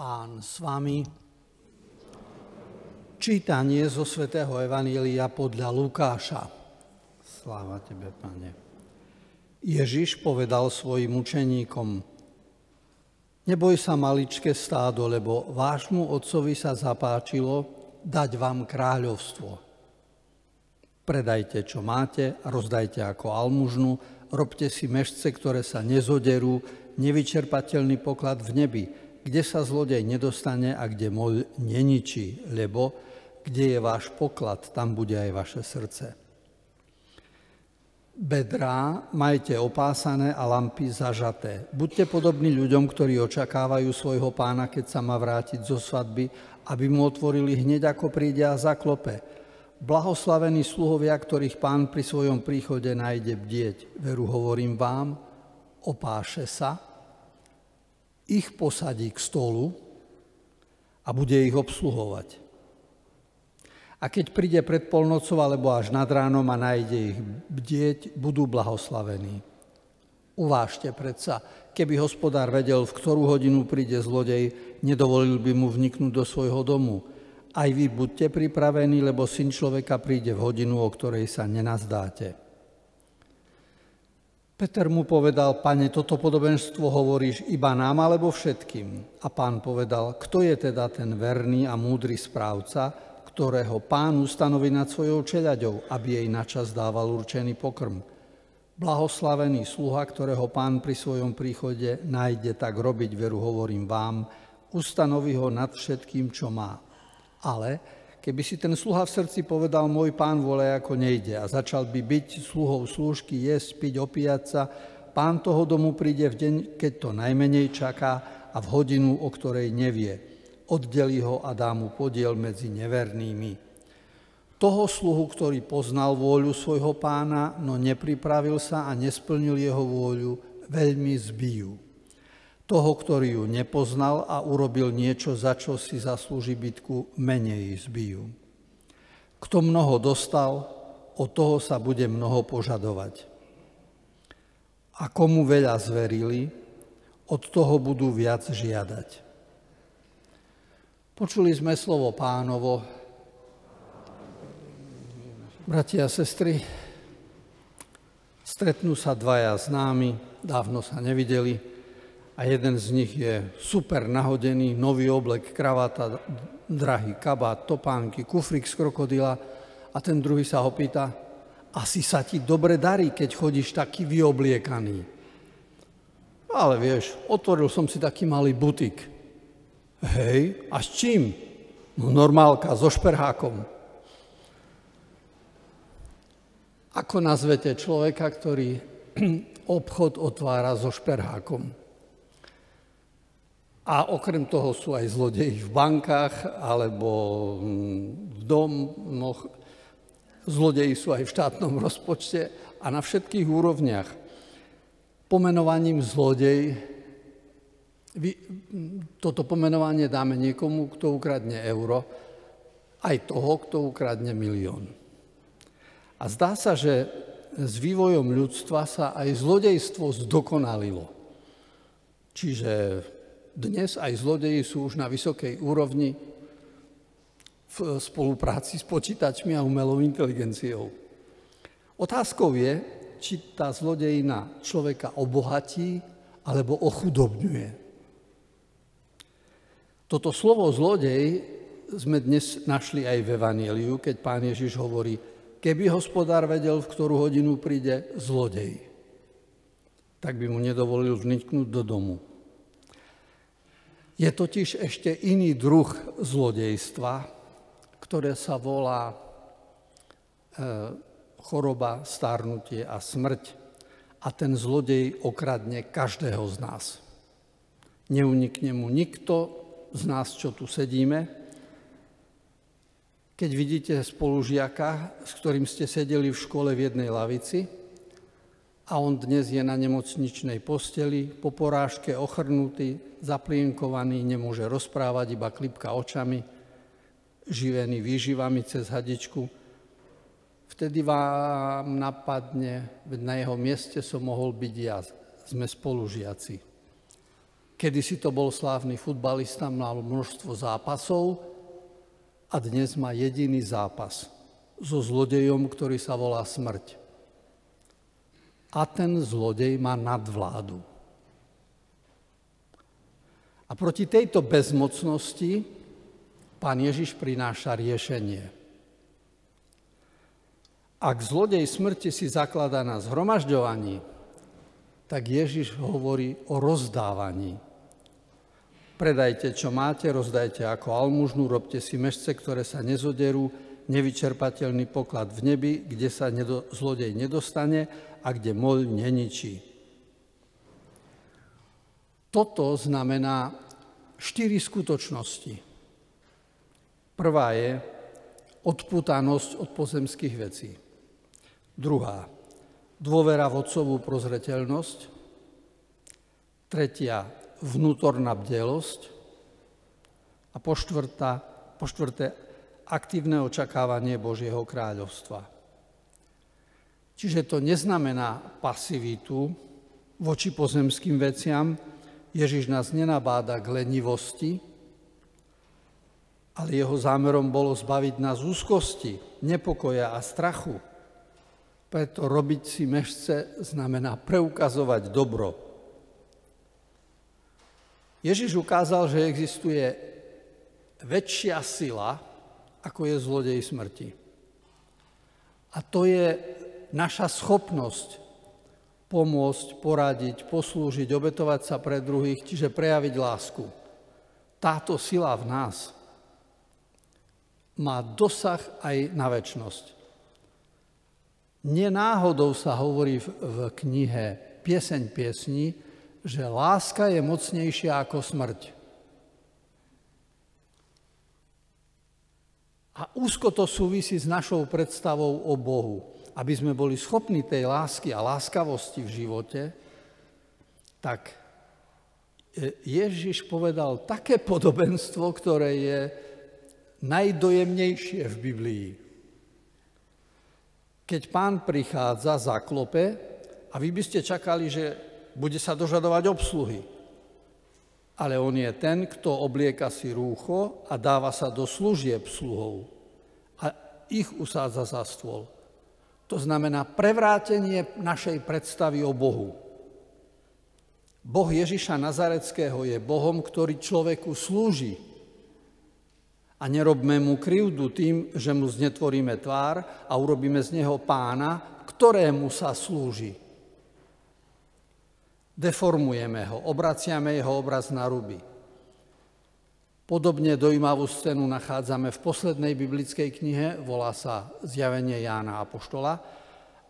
Pán s vami. Čítanie zo svätého Evanjelia podľa Lukáša. Sláva tebe, Pane. Ježiš povedal svojim učeníkom: Neboj sa, maličké stádo, lebo vášmu otcovi sa zapáčilo dať vám kráľovstvo. Predajte, čo máte, rozdajte ako almužnu, robte si mešce, ktoré sa nezoderú, nevyčerpateľný poklad v nebi, kde sa zlodej nedostane a kde moľ neničí, lebo kde je váš poklad, tam bude aj vaše srdce. Bedrá majte opásané a lampy zažaté. Buďte podobní ľuďom, ktorí očakávajú svojho pána, keď sa má vrátiť zo svadby, aby mu otvorili hneď, ako príde a zaklope. Blahoslavení sluhovia, ktorých pán pri svojom príchode nájde bdieť. Veru hovorím vám, opáše sa, ich posadí k stolu a bude ich obsluhovať. A keď príde pred polnocou alebo až nad ránom a nájde ich bdieť, budú blahoslavení. Uvážte predsa, keby hospodár vedel, v ktorú hodinu príde zlodej, nedovolil by mu vniknúť do svojho domu. Aj vy buďte pripravení, lebo Syn človeka príde v hodinu, o ktorej sa nenazdáte. Peter mu povedal: Pane, toto podobenstvo hovoríš iba nám alebo všetkým? A pán povedal: Kto je teda ten verný a múdry správca, ktorého pán ustanoví nad svojou čeľaďou, aby jej načas dával určený pokrm? Blahoslavený sluha, ktorého pán pri svojom príchode nájde tak robiť, veru hovorím vám, ustanoví ho nad všetkým, čo má. Ale keby si ten sluha v srdci povedal: môj pán volaj, ako nejde, a začal by byť sluhou slúžky, jesť, piť, opíjať sa, pán toho domu príde v deň, keď to najmenej čaká, a v hodinu, o ktorej nevie. Oddelí ho a dá mu podiel medzi nevernými. Toho sluhu, ktorý poznal vôľu svojho pána, no nepripravil sa a nesplnil jeho vôľu, veľmi zbijú. Toho, ktorý ju nepoznal a urobil niečo, za čo si zaslúži bitku, menej zbijú. Kto mnoho dostal, od toho sa bude mnoho požadovať. A komu veľa zverili, od toho budú viac žiadať. Počuli sme slovo Pánovo. Bratia a sestry, stretnú sa dvaja známi, dávno sa nevideli, a jeden z nich je super nahodený, nový oblek, kravata, drahý kabát, topánky, kufrík z krokodila, a ten druhý sa ho pýta: asi sa ti dobre darí, keď chodíš taký vyobliekaný. Ale vieš, otvoril som si taký malý butik. Hej, a s čím? No normálka, so šperhákom. Ako nazvete človeka, ktorý obchod otvára so šperhákom? A okrem toho sú aj zlodeji v bankách alebo v domoch. Zlodeji sú aj v štátnom rozpočte a na všetkých úrovniach. Pomenovaním zlodej, toto pomenovanie dáme niekomu, kto ukradne euro, aj toho, kto ukradne milión. A zdá sa, že s vývojom ľudstva sa aj zlodejstvo zdokonalilo. Čiže dnes aj zlodeji sú už na vysokej úrovni v spolupráci s počítačmi a umelou inteligenciou. Otázkou je, či tá zlodejina človeka obohatí alebo ochudobňuje. Toto slovo zlodej sme dnes našli aj v Evanjeliu, keď pán Ježiš hovorí: keby hospodár vedel, v ktorú hodinu príde zlodej, tak by mu nedovolil vniknúť do domu. Je totiž ešte iný druh zlodejstva, ktoré sa volá choroba, starnutie a smrť. A ten zlodej okradne každého z nás. Neunikne mu nikto z nás, čo tu sedíme. Keď vidíte spolužiaka, s ktorým ste sedeli v škole v jednej lavici, a on dnes je na nemocničnej posteli, po porážke ochrnutý, zaplienkovaný, nemôže rozprávať, iba klipka očami, živený výživami cez hadičku. Vtedy vám napadne, veď na jeho mieste som mohol byť ja, sme spolužiaci. Kedysi to bol slávny futbalista, mal množstvo zápasov a dnes má jediný zápas so zlodejom, ktorý sa volá smrť. A ten zlodej má nadvládu. A proti tejto bezmocnosti Pán Ježiš prináša riešenie. Ak zlodej smrti si zakladá na zhromažďovaní, tak Ježiš hovorí o rozdávaní. Predajte, čo máte, rozdajte ako almužnu, robte si mešce, ktoré sa nezoderú, nevyčerpateľný poklad v nebi, kde sa zlodej nedostane a kde moľ neničí. Toto znamená 4 skutočnosti. Prvá je odpútanosť od pozemských vecí. Druhá, dôvera v otcovú prozreteľnosť. Tretia, vnútorná bdelosť. A po štvrté, aktívne očakávanie Božieho kráľovstva. Čiže to neznamená pasivitu voči pozemským veciam. Ježiš nás nenabáda k lenivosti, ale jeho zámerom bolo zbaviť nás úzkosti, nepokoja a strachu. Preto robiť si mešce znamená preukazovať dobro. Ježiš ukázal, že existuje väčšia sila, ako je zlodej smrti. A to je naša schopnosť pomôcť, poradiť, poslúžiť, obetovať sa pre druhých, čiže prejaviť lásku. Táto sila v nás má dosah aj na večnosť. Nenáhodou sa hovorí v knihe Pieseň piesní, že láska je mocnejšia ako smrť. A úzko to súvisí s našou predstavou o Bohu. Aby sme boli schopní tej lásky a láskavosti v živote, tak Ježiš povedal také podobenstvo, ktoré je najdojemnejšie v Biblii. Keď Pán prichádza, zaklope a vy by ste čakali, že bude sa dožadovať obsluhy. Ale on je ten, kto oblieka si rúcho a dáva sa do služieb sluhov a ich usádza za stôl. To znamená prevrátenie našej predstavy o Bohu. Boh Ježiša Nazareckého je Bohom, ktorý človeku slúži. A nerobme mu krivdu tým, že mu znetvoríme tvár a urobíme z neho pána, ktorému sa slúži. Deformujeme ho, obraciame jeho obraz na ruby. Podobne dojímavú scénu nachádzame v poslednej biblickej knihe, volá sa Zjavenie Jána Apoštola,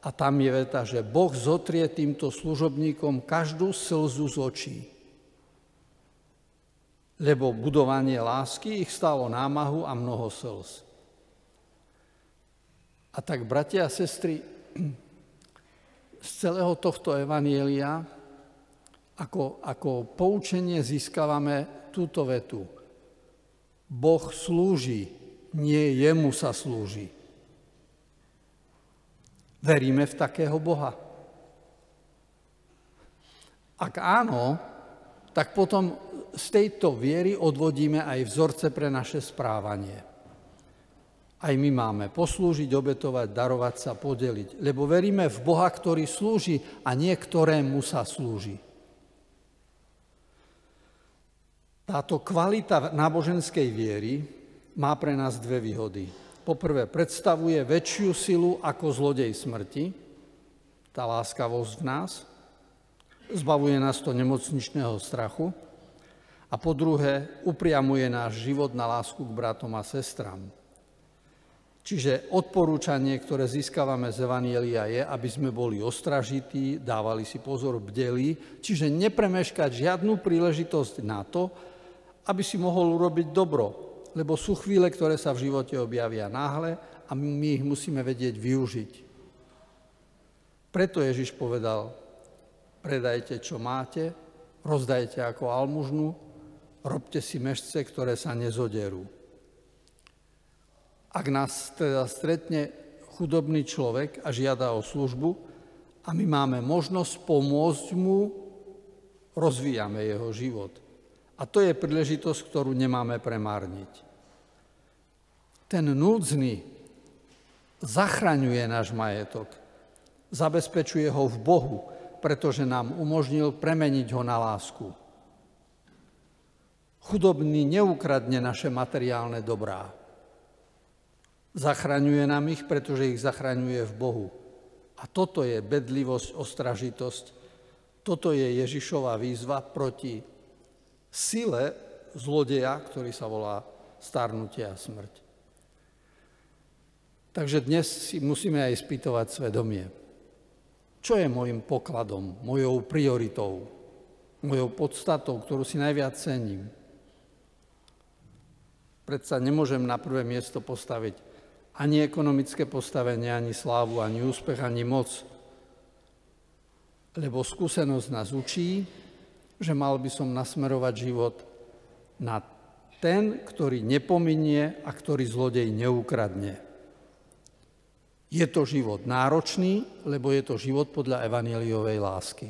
a tam je veta, že Boh zotrie týmto služobníkom každú slzu z očí. Lebo budovanie lásky ich stálo námahu a mnoho slz. A tak, bratia a sestry, z celého tohto evanjelia ako poučenie získavame túto vetu. Boh slúži, nie jemu sa slúži. Veríme v takého Boha? Ak áno, tak potom z tejto viery odvodíme aj vzorce pre naše správanie. Aj my máme poslúžiť, obetovať, darovať sa, podeliť, lebo veríme v Boha, ktorý slúži a nie ktorému sa slúži. Táto kvalita náboženskej viery má pre nás dve výhody. Poprvé, predstavuje väčšiu silu ako zlodej smrti, tá láskavosť v nás, zbavuje nás to nemocničného strachu a po druhé, upriamuje náš život na lásku k bratom a sestram. Čiže odporúčanie, ktoré získavame z Evanjelia je, aby sme boli ostražití, dávali si pozor, bdeli, čiže nepremeškať žiadnu príležitosť na to, aby si mohol urobiť dobro, lebo sú chvíle, ktoré sa v živote objavia náhle a my ich musíme vedieť využiť. Preto Ježiš povedal, predajte, čo máte, rozdajte ako almužnu, robte si mešce, ktoré sa nezoderú. Ak nás teda stretne chudobný človek a žiada o službu a my máme možnosť pomôcť mu rozvíjame jeho život. A to je príležitosť, ktorú nemáme premárniť. Ten núdzny zachraňuje náš majetok, zabezpečuje ho v Bohu, pretože nám umožnil premeniť ho na lásku. Chudobný neukradne naše materiálne dobrá. Zachraňuje nám ich, pretože ich zachraňuje v Bohu. A toto je bedlivosť, ostražitosť. Toto je Ježišova výzva proti sile zlodeja, ktorý sa volá starnutie a smrť. Takže dnes si musíme aj spýtovať svedomie. Čo je môjim pokladom, mojou prioritou, mojou podstatou, ktorú si najviac cením? Predsa nemôžem na prvé miesto postaviť ani ekonomické postavenie, ani slávu, ani úspech, ani moc. Lebo skúsenosť nás učí, že mal by som nasmerovať život na ten, ktorý nepominie a ktorý zlodej neukradne. Je to život náročný, lebo je to život podľa evanjeliovej lásky.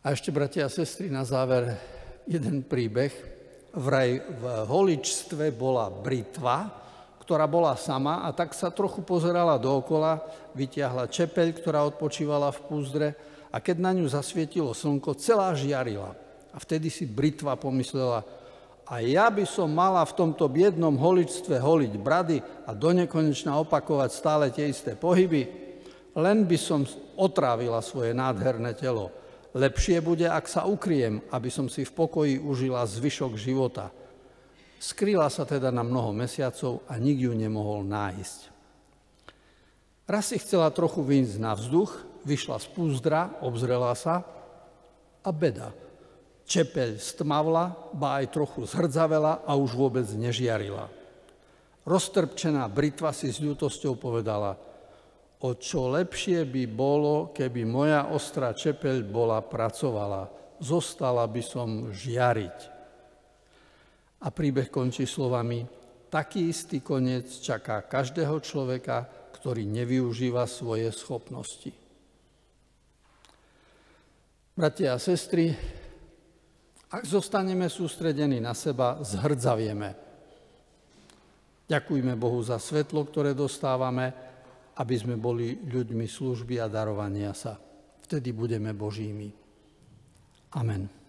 A ešte, bratia a sestry, na záver jeden príbeh. Vraj v holičstve bola britva, ktorá bola sama a tak sa trochu pozerala dookola, vytiahla čepeľ, ktorá odpočívala v púzdre a keď na ňu zasvietilo slnko, celá žiarila. A vtedy si britva pomyslela, a ja by som mala v tomto biednom holičstve holiť brady a donekonečna opakovať stále tie isté pohyby, len by som otrávila svoje nádherné telo. Lepšie bude, ak sa ukryjem, aby som si v pokoji užila zvyšok života. Skryla sa teda na mnoho mesiacov a nik ju nemohol nájsť. Raz si chcela trochu vyjsť na vzduch, vyšla z púzdra, obzrela sa a beda. Čepeľ stmavla, ba aj trochu zhrdzavela a už vôbec nežiarila. Roztrpčená britva si s ľútosťou povedala, o čo lepšie by bolo, keby moja ostrá čepeľ bola pracovala, zostala by som žiariť. A príbeh končí slovami, taký istý koniec čaká každého človeka, ktorý nevyužíva svoje schopnosti. Bratia a sestry, ak zostaneme sústredení na seba, zhrdzavieme. Ďakujme Bohu za svetlo, ktoré dostávame, aby sme boli ľuďmi služby a darovania sa. Vtedy budeme Božími. Amen.